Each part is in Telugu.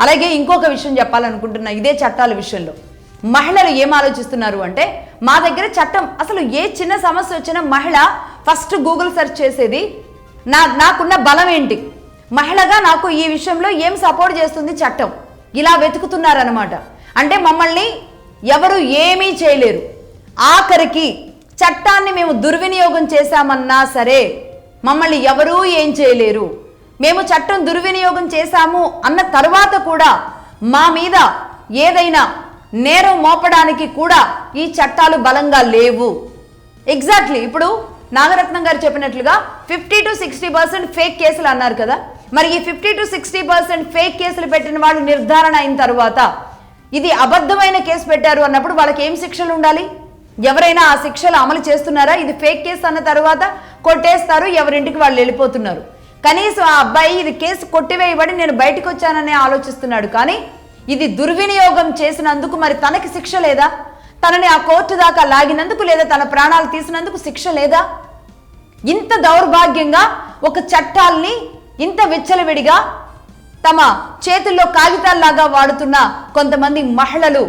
అలాగే ఇంకొక విషయం చెప్పాలనుకుంటున్నా ఇదే చట్టాల విషయంలో మహిళలు ఏం ఆలోచిస్తున్నారు అంటే మా దగ్గర చట్టం అసలు ఏ చిన్న సమస్య వచ్చినా మహిళ ఫస్ట్ గూగుల్ సెర్చ్ చేసేది నాకున్న బలం ఏంటి, మహిళగా నాకు ఈ విషయంలో ఏం సపోర్ట్ చేస్తుంది చట్టం, ఇలా వెతుకుతున్నారనమాట. అంటే మమ్మల్ని ఎవరు ఏమీ చేయలేరు, ఆఖరికి చట్టాన్ని మేము దుర్వినియోగం చేశామన్నా సరే మమ్మల్ని ఎవరూ ఏం చేయలేరు. మేము చట్టం దుర్వినియోగం చేశాము అన్న తర్వాత కూడా మా మీద ఏదైనా నేరం మోపడానికి కూడా ఈ చట్టాలు బలంగా లేవు. ఎగ్జాక్ట్లీ ఇప్పుడు నాగరత్నం గారు చెప్పినట్లుగా 50 to 60% ఫేక్ కేసులు అన్నారు కదా, మరి ఈ 50 to 60% ఫేక్ కేసులు పెట్టిన వాళ్ళు నిర్ధారణ అయిన తర్వాత ఇది అబద్ధమైన కేసు పెట్టారు అన్నప్పుడు వాళ్ళకి ఏం శిక్షలు ఉండాలి? ఎవరైనా ఆ శిక్షలు అమలు చేస్తున్నారా? ఇది ఫేక్ కేసు అన్న తర్వాత కొట్టేస్తారు, ఎవరింటికి వాళ్ళు వెళ్ళిపోతున్నారు. కనీసం ఆ అబ్బాయి ఇది కేసు కొట్టివేయబడి నేను బయటకు వచ్చాననే ఆలోచిస్తున్నాడు, కానీ ఇది దుర్వినియోగం చేసినందుకు మరి తనకి శిక్ష లేదా? తనని ఆ కోర్టు దాకా లాగినందుకు లేదా తన ప్రాణాలు తీసినందుకు శిక్ష లేదా? ఇంత దౌర్భాగ్యంగా ఒక చట్టాల్ని ఇంత విచ్చలవిడిగా తమ చేతుల్లో కాగితాల్లాగా వాడుతున్న కొంతమంది మహిళలు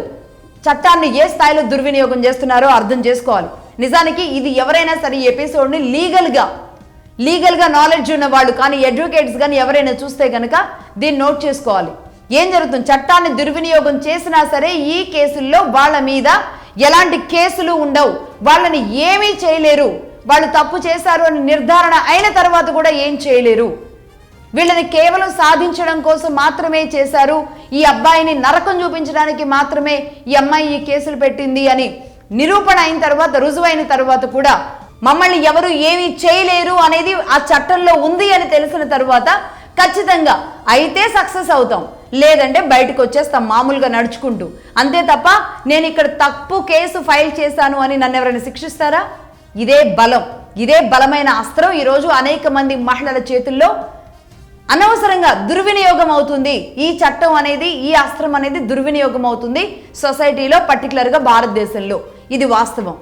చట్టాన్ని ఏ స్థాయిలో దుర్వినియోగం చేస్తున్నారో అర్థం చేసుకోవాలి. నిజానికి ఇది ఎవరైనా సరే ఈ ఎపిసోడ్ని లీగల్గా నాలెడ్జ్ ఉన్న వాళ్ళు కానీ అడ్వకేట్స్ కానీ ఎవరైనా చూస్తే కనుక దీన్ని నోట్ చేసుకోవాలి. ఏం జరుగుతుంది? చట్టాన్ని దుర్వినియోగం చేసినా సరే ఈ కేసుల్లో వాళ్ళ మీద ఎలాంటి కేసులు ఉండవు, వాళ్ళని ఏమీ చేయలేరు. వాళ్ళు తప్పు చేశారు అని నిర్ధారణ అయిన తర్వాత కూడా ఏం చేయలేరు. వీళ్ళని కేవలం సాధించడం కోసం మాత్రమే చేశారు, ఈ అబ్బాయిని నరకం చూపించడానికి మాత్రమే ఈ అమ్మాయి ఈ కేసులు పెట్టింది అని నిరూపణ అయిన తర్వాత, రుజువైన తర్వాత కూడా మమ్మల్ని ఎవరు ఏమీ చేయలేరు అనేది ఆ చట్టంలో ఉంది అని తెలిసిన తర్వాత ఖచ్చితంగా అయితే సక్సెస్ అవుతాం, లేదంటే బయటకు వచ్చేస్తాం మామూలుగా నడుచుకుంటూ. అంతే తప్ప నేను ఇక్కడ తప్పు కేసు ఫైల్ చేశాను అని నన్ను ఎవరైనా శిక్షిస్తారా? ఇదే బలం, ఇదే బలమైన అస్త్రం ఈరోజు అనేక మంది మహిళల చేతుల్లో అనవసరంగా దుర్వినియోగం అవుతుంది. ఈ చట్టం అనేది, ఈ అస్త్రం అనేది దుర్వినియోగం అవుతుంది సొసైటీలో, పర్టికులర్గా భారతదేశంలో. ఇది వాస్తవం.